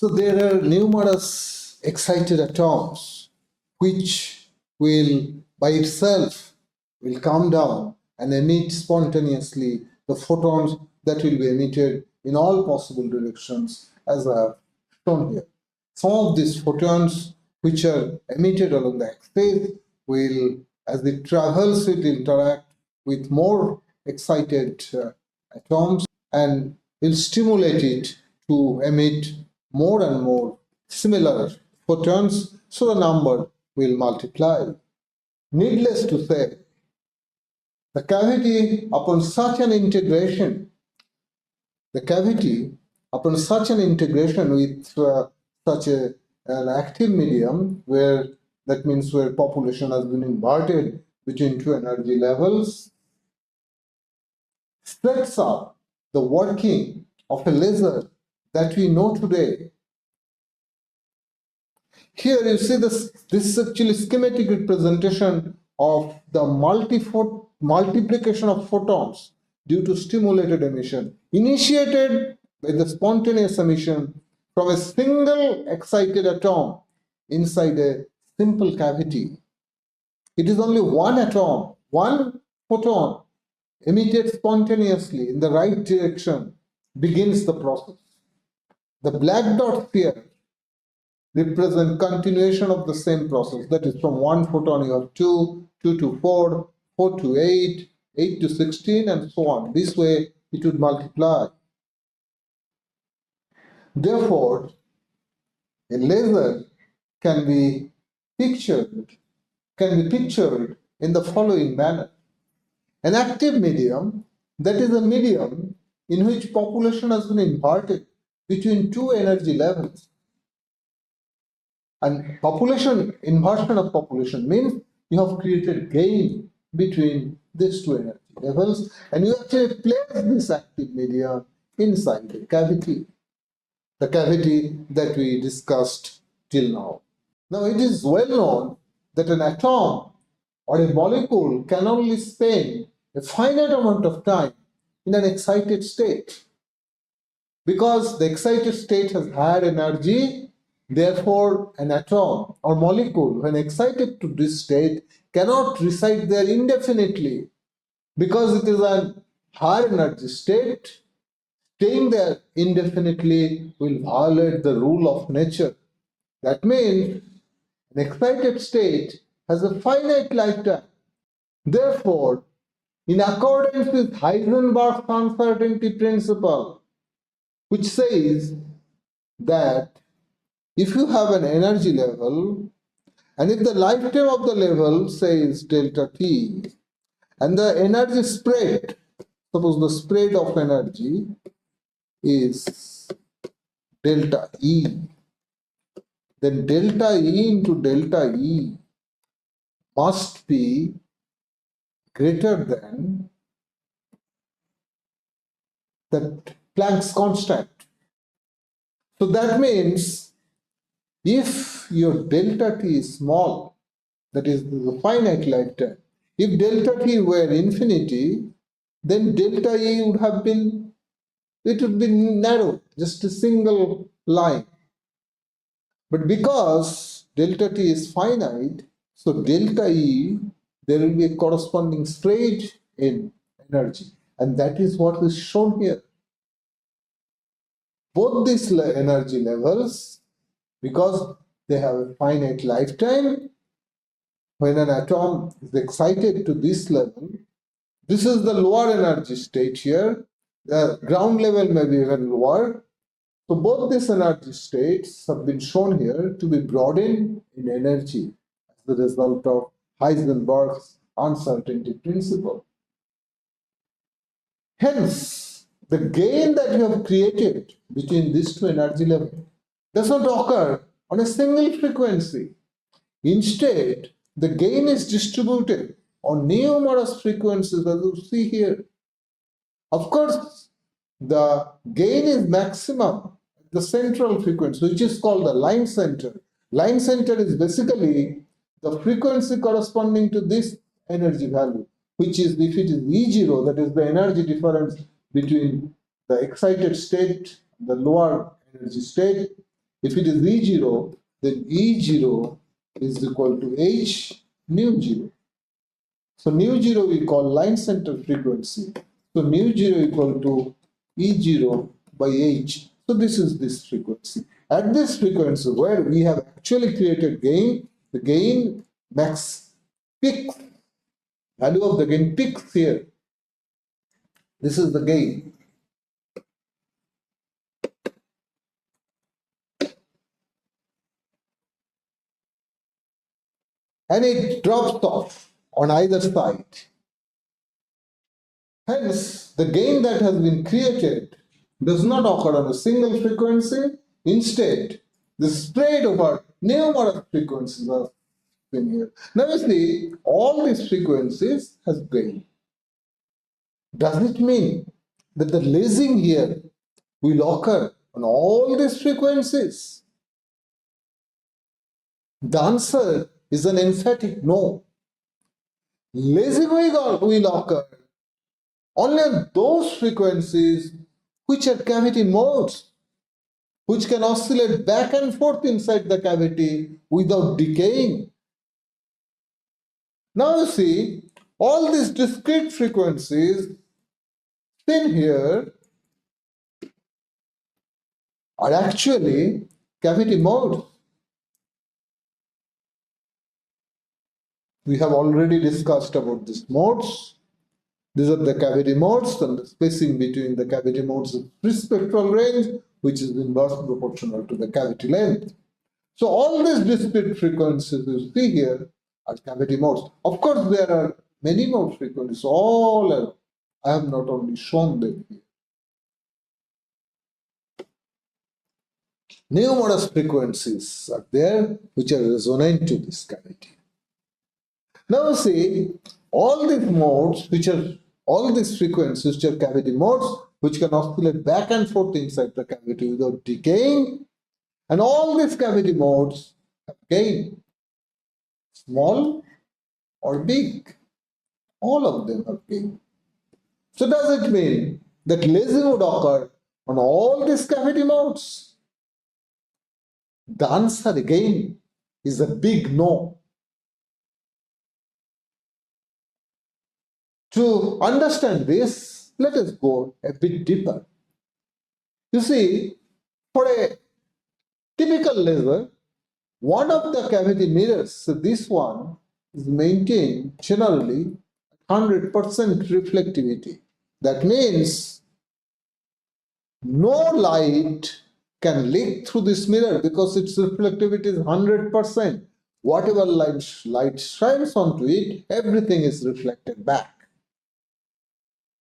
So there are numerous excited atoms which will by itself will come down and emit spontaneously the photons that will be emitted in all possible directions as I have shown here. Some of these photons which are emitted along the axis will, as it travels, it interact with more excited atoms and will stimulate it to emit more and more similar photons, so the number will multiply. Needless to say, the cavity upon such an integration, with an active medium, where that means where population has been inverted between two energy levels, sets up the working of a laser that we know today. Here you see this is actually schematic representation of the multiplication of photons due to stimulated emission, initiated by the spontaneous emission from a single excited atom inside a simple cavity. It is only one atom, one photon emitted spontaneously in the right direction begins the process. The black dots here represent continuation of the same process. That is, from one photon you have 2, 2 to 4, 4 to 8, 8 to 16, and so on. This way it would multiply. Therefore, a laser can be pictured in the following manner. An active medium, that is a medium in which population has been inverted between two energy levels. And inversion of population means you have created gain between these two energy levels, and you actually place this active medium inside the cavity that we discussed till now. Now, it is well known that an atom or a molecule can only spend a finite amount of time in an excited state. Because the excited state has higher energy, therefore an atom or molecule, when excited to this state, cannot reside there indefinitely. Because it is a higher energy state, staying there indefinitely will violate the rule of nature. That means an excited state has a finite lifetime. Therefore, in accordance with Heisenberg's uncertainty principle, which says that if you have an energy level, and if the lifetime of the level says delta T, and the energy spread, suppose the spread of energy is delta E, then delta E into delta E must be greater than that Planck's constant. So that means if your delta T is small, that is the finite lifetime, if delta T were infinity, then delta E would have been, it would be narrow, just a single line. But because delta T is finite, so delta E, there will be a corresponding spread in energy. And that is what is shown here. Both these energy levels, because they have a finite lifetime, when an atom is excited to this level, this is the lower energy state here, the ground level may be even lower. So both these energy states have been shown here to be broadened in energy as the result of Heisenberg's uncertainty principle. Hence, the gain that you have created between these two energy levels does not occur on a single frequency. Instead, the gain is distributed on numerous frequencies, as you see here. Of course, the gain is maximum at the central frequency, which is called the line center. Line center is basically the frequency corresponding to this energy value, which is, if it is E0, that is the energy difference between the excited state, the lower energy state, If it is E0, then E0 is equal to H nu 0. So nu 0 we call line center frequency. So nu 0 equal to E0 by H. So this is this frequency. At this frequency where we have actually created gain, the gain max peak, value of the gain peaks here. This is the gain. And it drops off on either side. Hence, the gain that has been created does not occur on a single frequency. Instead, the spread over numerous frequencies are seen here. Now you see, all these frequencies has gain. Does it mean that the lasing here will occur on all these frequencies? The answer is an emphatic no. Lasing will occur only on those frequencies which are cavity modes, which can oscillate back and forth inside the cavity without decaying. Now you see, all these discrete frequencies seen here are actually cavity modes. We have already discussed about these modes. These are the cavity modes, and the spacing between the cavity modes is free spectral range, which is inversely proportional to the cavity length. So all these discrete frequencies you see here are cavity modes. Of course, there are many more frequencies, all are, I have not only shown them here. Numerous frequencies are there which are resonant to this cavity. Now see, all these modes, all these frequencies which are cavity modes, which can oscillate back and forth inside the cavity without decaying, and all these cavity modes have gain, small or big. All of them have gain. So does it mean that lasing would occur on all these cavity modes? The answer again is a big no. To understand this, let us go a bit deeper. You see, for a typical laser, one of the cavity mirrors, so this one, is maintained generally 100% reflectivity. That means no light can leak through this mirror because its reflectivity is 100%. Whatever light shines onto it, everything is reflected back.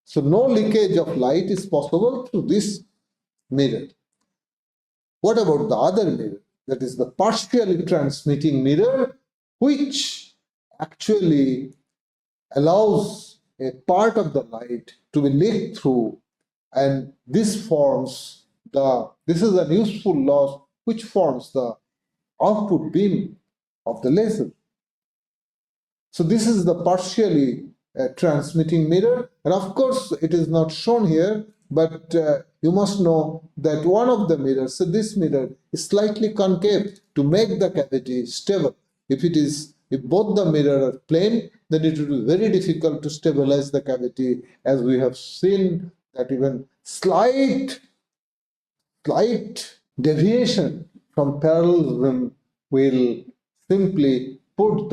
So no leakage of light is possible through this mirror. What about the other mirror? That is the partially transmitting mirror, which actually allows a part of the light to be leaked through, and this is an useful loss which forms the output beam of the laser. So this is the partially transmitting mirror, and of course it is not shown here, but you must know that one of the mirrors, so this mirror, is slightly concave to make the cavity stable. If both the mirror are plane, then it will be very difficult to stabilize the cavity, as we have seen that even slight deviation from parallelism will simply make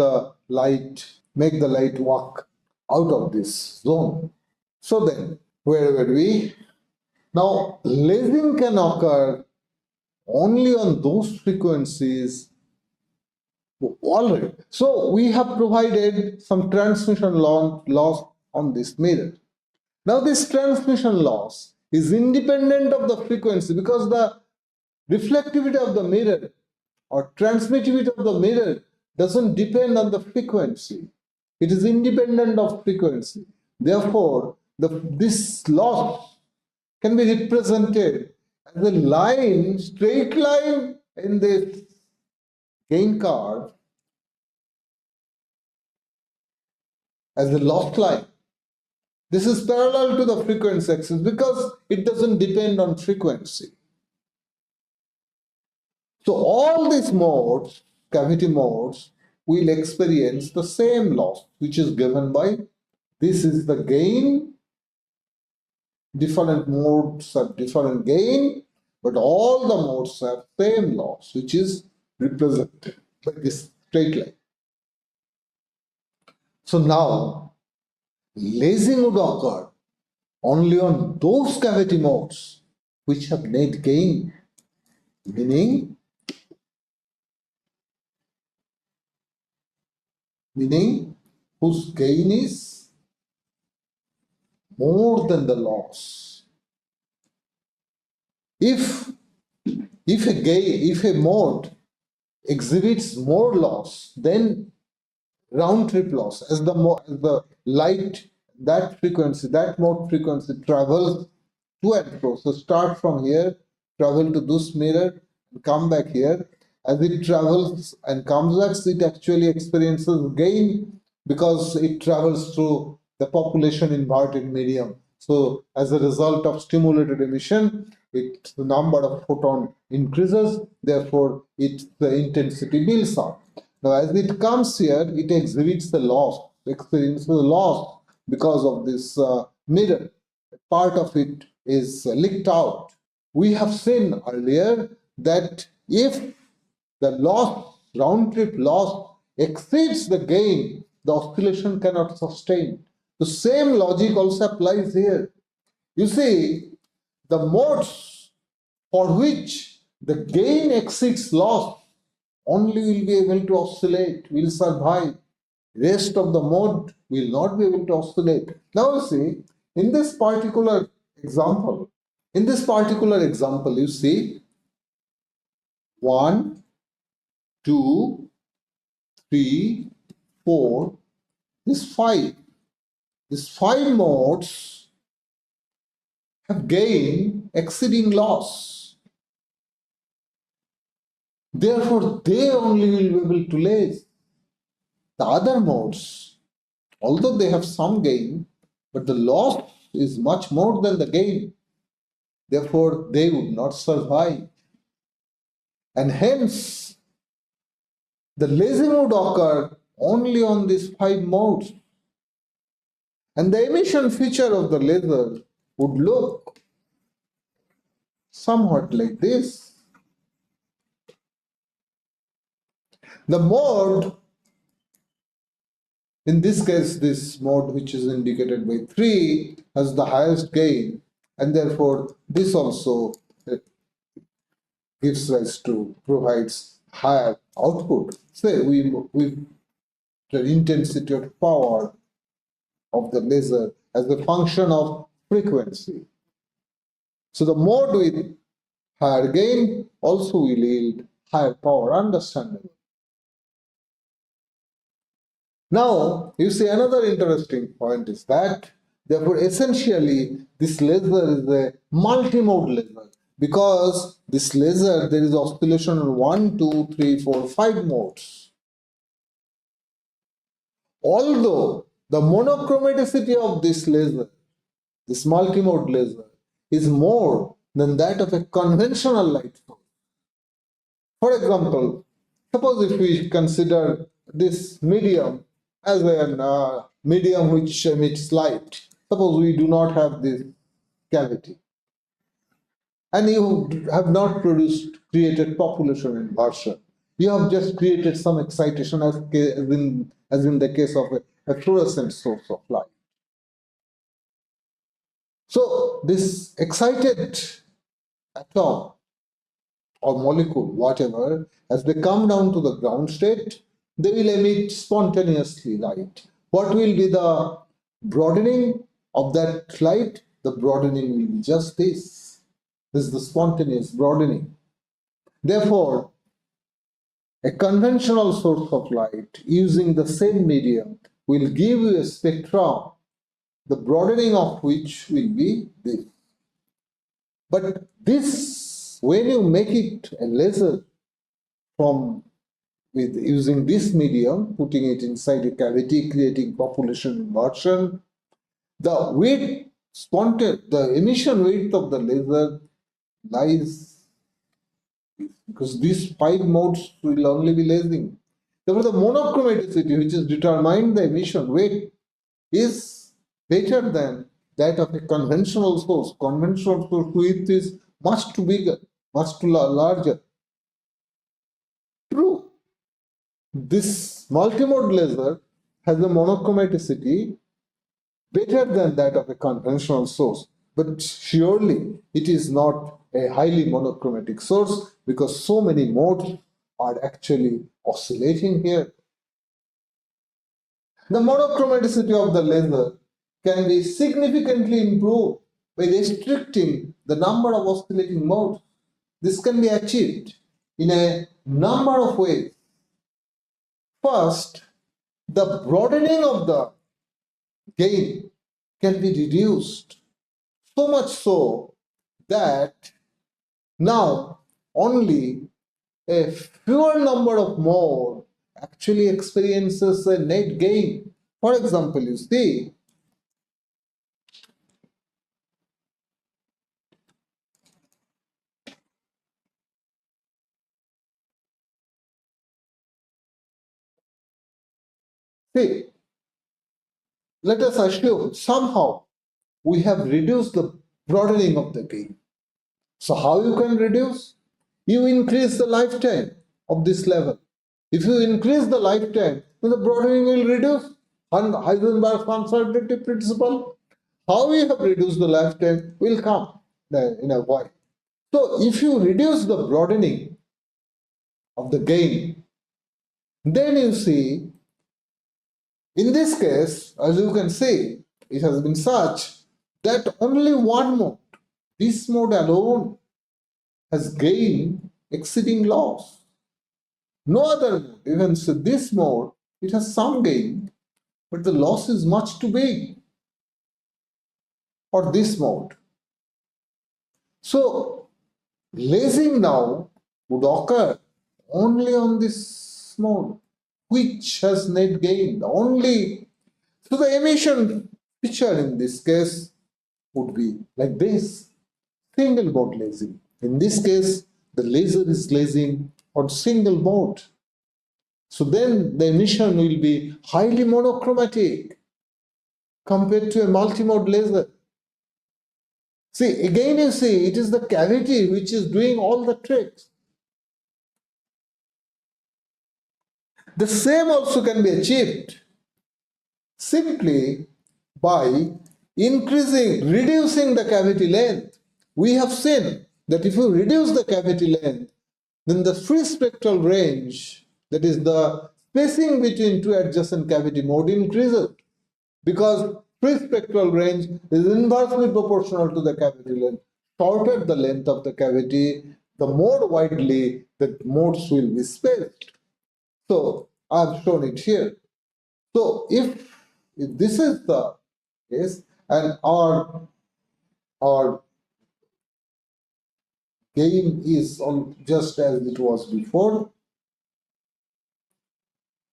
the light walk out of this zone. So then, where were we? Now, lasing can occur only on those frequencies. All right. So we have provided some transmission loss on this mirror. Now this transmission loss is independent of the frequency, because the reflectivity of the mirror or transmittivity of the mirror doesn't depend on the frequency. It is independent of frequency. Therefore, this loss can be represented as a straight line in this gain curve as a loss line. This is parallel to the frequency axis because it doesn't depend on frequency. So all these modes, cavity modes, will experience the same loss, which is given by this is the gain. Different modes have different gain, but all the modes have same loss, which is represented by this straight line. So now, lasing would occur only on those cavity modes which have net gain, meaning whose gain is more than the loss. If a mode exhibits more loss, then round trip loss, as the light, that frequency, that mode frequency travels to and fro. So start from here, travel to this mirror, and come back here. As it travels and comes back, it actually experiences gain because it travels through the population inverted medium. So as a result of stimulated emission, the number of photon increases, therefore the intensity builds up. Now as it comes here, it exhibits the loss, experiences the loss because of this mirror. Part of it is leaked out. We have seen earlier that if the loss, round trip loss, exceeds the gain, the oscillation cannot sustain. The same logic also applies here. You see, the modes for which the gain exceeds loss only will be able to oscillate, will survive. Rest of the mode will not be able to oscillate. Now you see, in this particular example, you see 1, 2, 3, 4, these five modes have gain exceeding loss. Therefore, they only will be able to laze. The other modes, although they have some gain, but the loss is much more than the gain. Therefore, they would not survive. And hence, the lasing would occur only on these five modes. And the emission feature of the laser would look somewhat like this. The mode, in this case, this mode which is indicated by 3 has the highest gain, and therefore this also gives rise to, provides higher output. Say the intensity of power of the laser as a function of frequency. So the mode with higher gain also will yield higher power, understandable. Now, you see another interesting point is that, therefore, essentially, this laser is a multi-mode laser because this laser, there is oscillation on 1, 2, 3, 4, 5 modes. Although the monochromaticity of this laser, this multi-mode laser, is more than that of a conventional light source. For example, suppose if we consider this medium as a medium which emits light. Suppose we do not have this cavity, and you have not created population inversion. You have just created some excitation as in the case of a fluorescent source of light. So this excited atom or molecule, whatever, as they come down to the ground state, they will emit spontaneously light. What will be the broadening of that light? The broadening will be just this. This is the spontaneous broadening. Therefore, a conventional source of light using the same medium will give you a spectrum, the broadening of which will be this. But this, when you make it a laser with using this medium, putting it inside a cavity, creating population inversion, the weight, the emission weight of the laser lies because these 5 modes will only be lasing. Therefore, the monochromaticity, which is determined the emission rate, is better than that of a conventional source. Conventional source width is much too bigger, much too larger. True, this multimode laser has a monochromaticity better than that of a conventional source, but surely it is not a highly monochromatic source because so many modes are actually oscillating here. The monochromaticity of the laser can be significantly improved by restricting the number of oscillating modes. This can be achieved in a number of ways. First, the broadening of the gain can be reduced, so much so that now only a fewer number of modes actually experiences a net gain. For example, you see, let us assume somehow we have reduced the broadening of the gain. So how you can reduce? You increase the lifetime of this level. If you increase the lifetime, then the broadening will reduce. Heisenberg's uncertainty principle. How we have reduced the lifetime will come in a while. So if you reduce the broadening of the gain, then you see, in this case, as you can see, it has been such that only one mode, this mode alone, has gain exceeding loss. No other mode, even so this mode, it has some gain, but the loss is much too big for this mode. So lasing now would occur only on this mode, which has net gain. So the emission feature in this case would be like this: single mode lasing. In this case, the laser is lasing on single mode. So then the emission will be highly monochromatic compared to a multimode laser. See, again you see, it is the cavity which is doing all the tricks. The same also can be achieved simply by reducing the cavity length. We have seen that if you reduce the cavity length, then the free spectral range, that is the spacing between two adjacent cavity mode, increases, because free spectral range is inversely proportional to the cavity length. Shorter the length of the cavity, the more widely the modes will be spaced. So I have shown it here. So if this is the case, and our gain is just as it was before,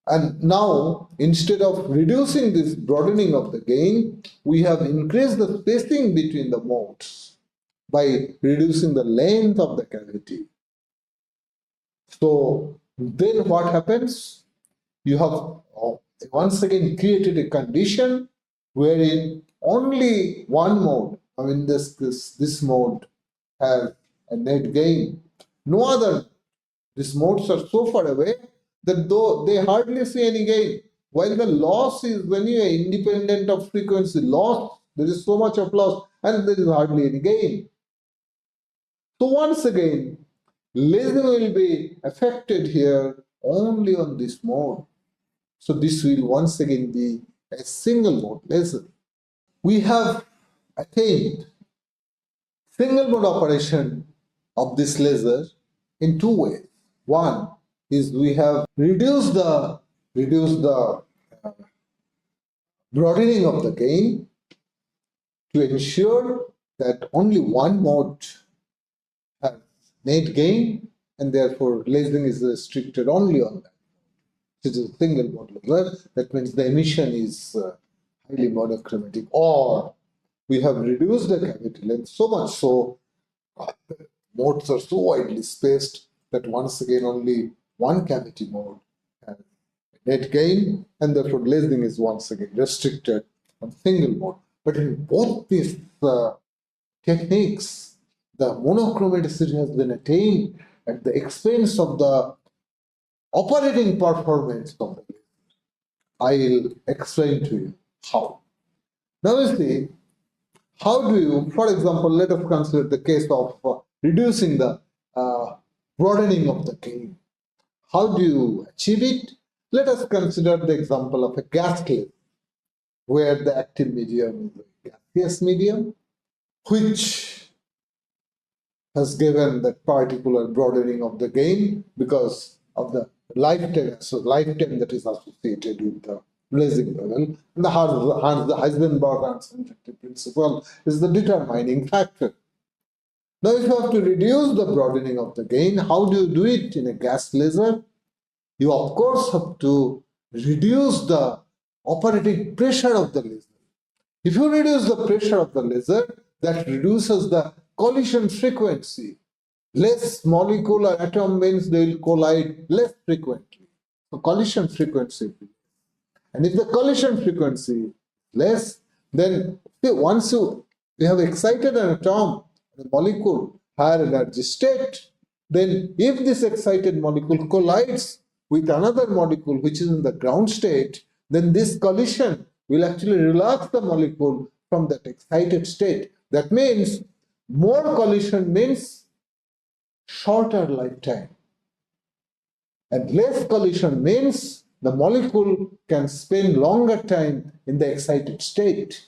and now instead of reducing this broadening of the gain, we have increased the spacing between the modes by reducing the length of the cavity. So then what happens? You have once again created a condition wherein only one mode, I mean this mode, has a net gain. No other. These modes are so far away that though they hardly see any gain. While the loss is anyway independent of frequency loss, there is so much of loss and there is hardly any gain. So once again, lasing will be affected here only on this mode. So this will once again be a single mode laser. We have attained single mode operation of this laser in two ways. One is we have reduced the broadening of the gain to ensure that only one mode has net gain, and therefore lasing is restricted only on that. It is a single mode laser. That means the emission is highly monochromatic, or we have reduced the cavity length so much so modes are so widely spaced that once again only one cavity mode has net gain, and therefore lasing is once again restricted on single mode. But in both these techniques, the monochromaticity has been attained at the expense of the operating performance of the laser. I'll explain to you how. Now you see, how do you, for example, let us consider the case of reducing the broadening of the gain. How do you achieve it? Let us consider the example of a gas laser, where the active medium is a gaseous medium, which has given that particular broadening of the gain because of the lifetime, so lifetime that is associated with the blazing level. And the Heisenberg uncertainty principle is the determining factor. Now, if you have to reduce the broadening of the gain, how do you do it in a gas laser? You, of course, have to reduce the operating pressure of the laser. If you reduce the pressure of the laser, that reduces the collision frequency. Less molecule or atom means they will collide less frequently. So collision frequency. And if the collision frequency is less, then once you have excited an atom, a molecule, higher energy state, then if this excited molecule collides with another molecule which is in the ground state, then this collision will actually relax the molecule from that excited state. That means more collision means shorter lifetime. And less collision means the molecule can spend longer time in the excited state.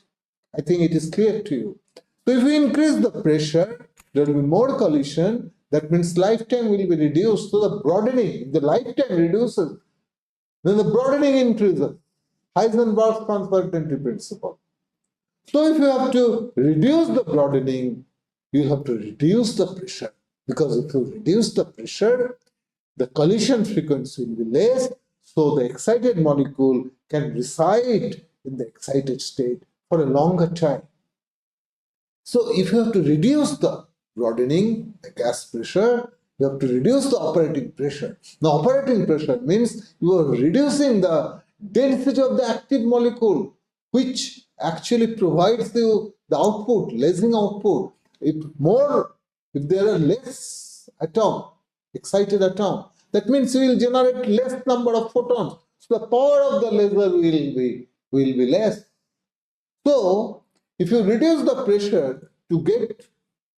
I think it is clear to you. So if we increase the pressure, there will be more collision. That means lifetime will be reduced. So the broadening, if the lifetime reduces, then the broadening increases. Heisenberg's uncertainty principle. So if you have to reduce the broadening, you have to reduce the pressure. Because if you reduce the pressure, the collision frequency will be less, so the excited molecule can reside in the excited state for a longer time. So if you have to reduce the broadening, the gas pressure, you have to reduce the operating pressure. Now, operating pressure means you are reducing the density of the active molecule, which actually provides you the output, lasing output. If there are less excited atom, that means you will generate less number of photons. So the power of the laser will be less. So if you reduce the pressure to get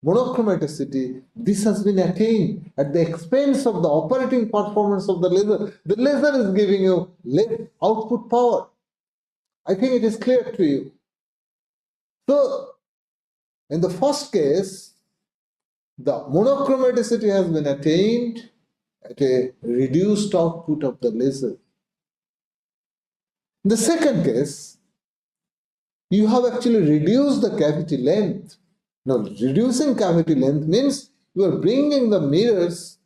monochromaticity, this has been attained at the expense of the operating performance of the laser. The laser is giving you less output power. I think it is clear to you. So in the first case, the monochromaticity has been attained at a reduced output of the laser. In the second case, you have actually reduced the cavity length. Now, reducing cavity length means you are bringing the mirrors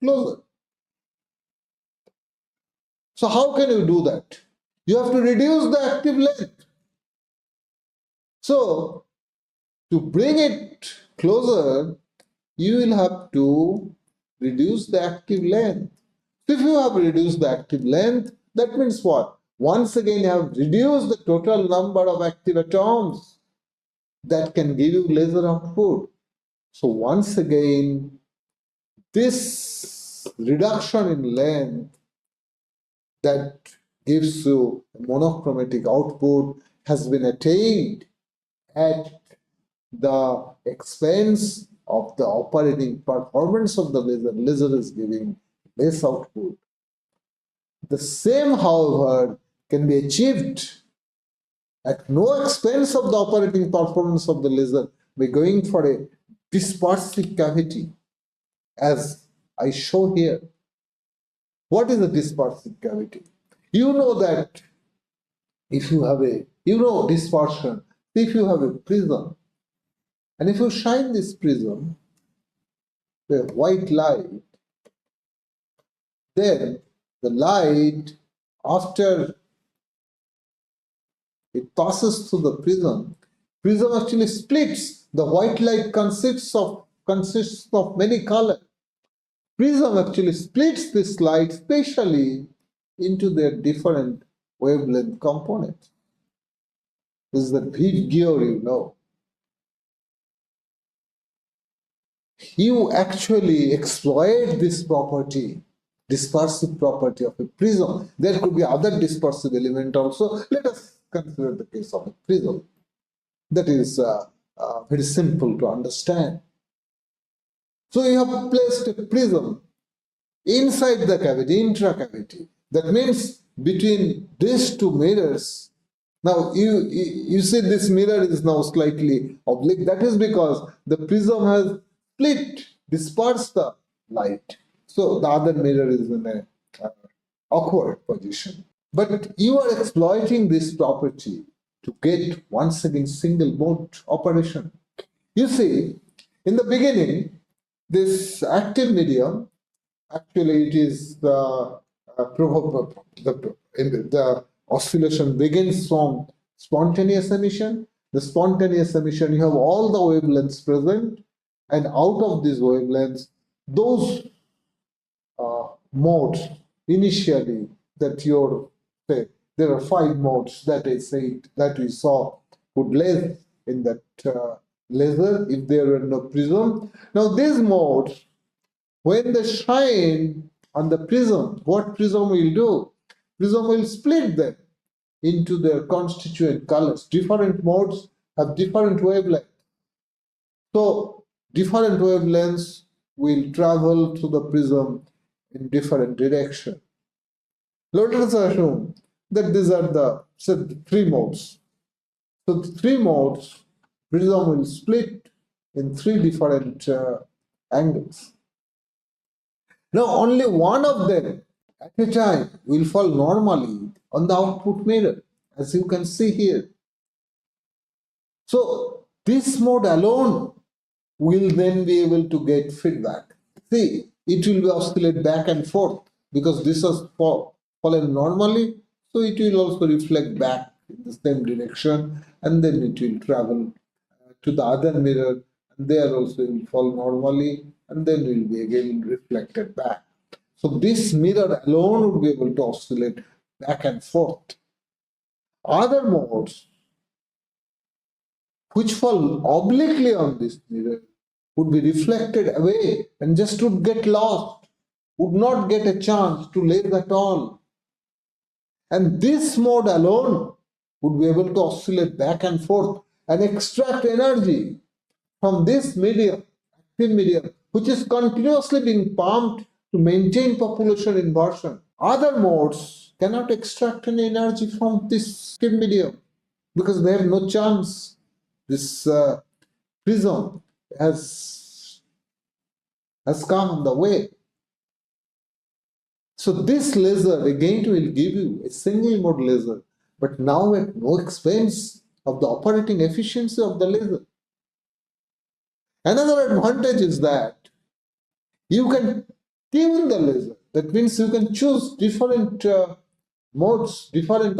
closer. So how can you do that? You have to reduce the active length. So to bring it closer, you will have to reduce the active length. If you have reduced the active length, that means what? Once again, you have reduced the total number of active atoms that can give you laser output. So once again, this reduction in length that gives you monochromatic output has been attained at the expense of the operating performance of the laser. Laser is giving less output. The same, however, can be achieved at no expense of the operating performance of the laser by going for a dispersive cavity, as I show here. What is a dispersive cavity? You know that if you have dispersion, if you have a prism, and if you shine this prism with white light, then the light, after it passes through the prism actually splits. The white light consists of many colors. Prism actually splits this light spatially into their different wavelength components. This is the video, You actually exploit this property, dispersive property of a prism. There could be other dispersive element also. Let us consider the case of a prism. That is very simple to understand. So you have placed a prism inside the cavity, intracavity. That means between these two mirrors. Now you see this mirror is now slightly oblique. That is because the prism has split, dispersed the light. So the other mirror is in a awkward position. But you are exploiting this property to get once again single mode operation. You see, in the beginning, this active medium, actually it is the oscillation begins from spontaneous emission. The spontaneous emission, you have all the wavelengths present, and out of these wavelengths, those modes initially that you're say there are 5 modes that I said that we saw would laser in that laser if there were no prism. Now these modes, when they shine on the prism, what prism will do? Prism will split them into their constituent colors. Different modes have different wavelengths. So different wavelengths will travel to the prism in different direction. Let us assume that these are the 3 modes. So the 3 modes, prism will split in 3 different angles. Now only one of them at a time will fall normally on the output mirror, as you can see here. So this mode alone will then be able to get feedback. See, it will be oscillate back and forth because this has fallen normally, so it will also reflect back in the same direction, and then it will travel to the other mirror, and there also it will fall normally, and then will be again reflected back. So this mirror alone would be able to oscillate back and forth. Other modes which fall obliquely on this mirror would be reflected away and just would get lost, would not get a chance to laser at all. And this mode alone would be able to oscillate back and forth and extract energy from this medium, active medium, which is continuously being pumped to maintain population inversion. Other modes cannot extract any energy from this active medium because they have no chance. This prism has come on the way. So this laser again will give you a single mode laser, but now at no expense of the operating efficiency of the laser. Another advantage is that you can tune the laser. That means you can choose different modes, different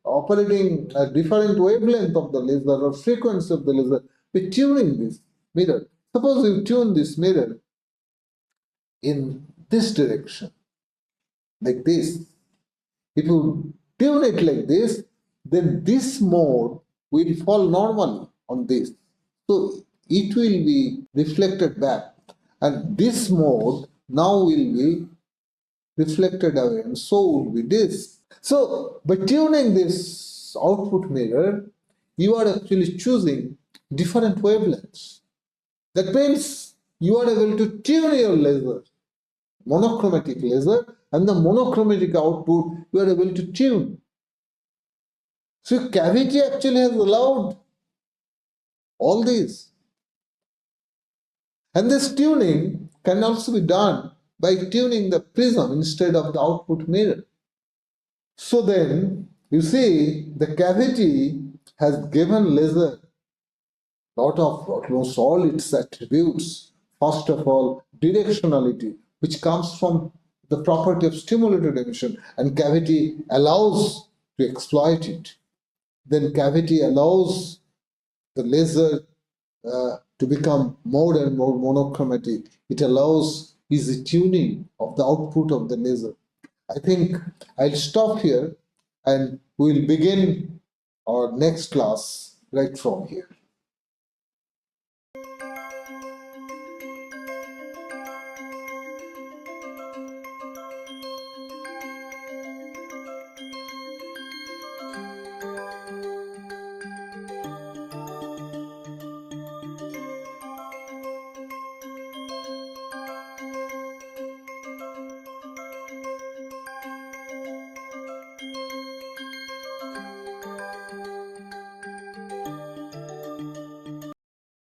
operating different wavelength of the laser or frequency of the laser by tuning this mirror. Suppose you tune this mirror in this direction, like this. If you tune it like this, then this mode will fall normally on this. So it will be reflected back, and this mode now will be reflected away, and so will be this. So by tuning this output mirror, you are actually choosing different wavelengths. That means you are able to tune your laser, monochromatic laser, and the monochromatic output you are able to tune. So cavity actually has allowed all these. And this tuning can also be done by tuning the prism instead of the output mirror. So then, you see, the cavity has given laser lot of almost all its attributes. First of all, directionality, which comes from the property of stimulated emission, and cavity allows to exploit it. Then cavity allows the laser to become more and more monochromatic. It allows is the tuning of the output of the laser. I think I'll stop here and we'll begin our next class right from here.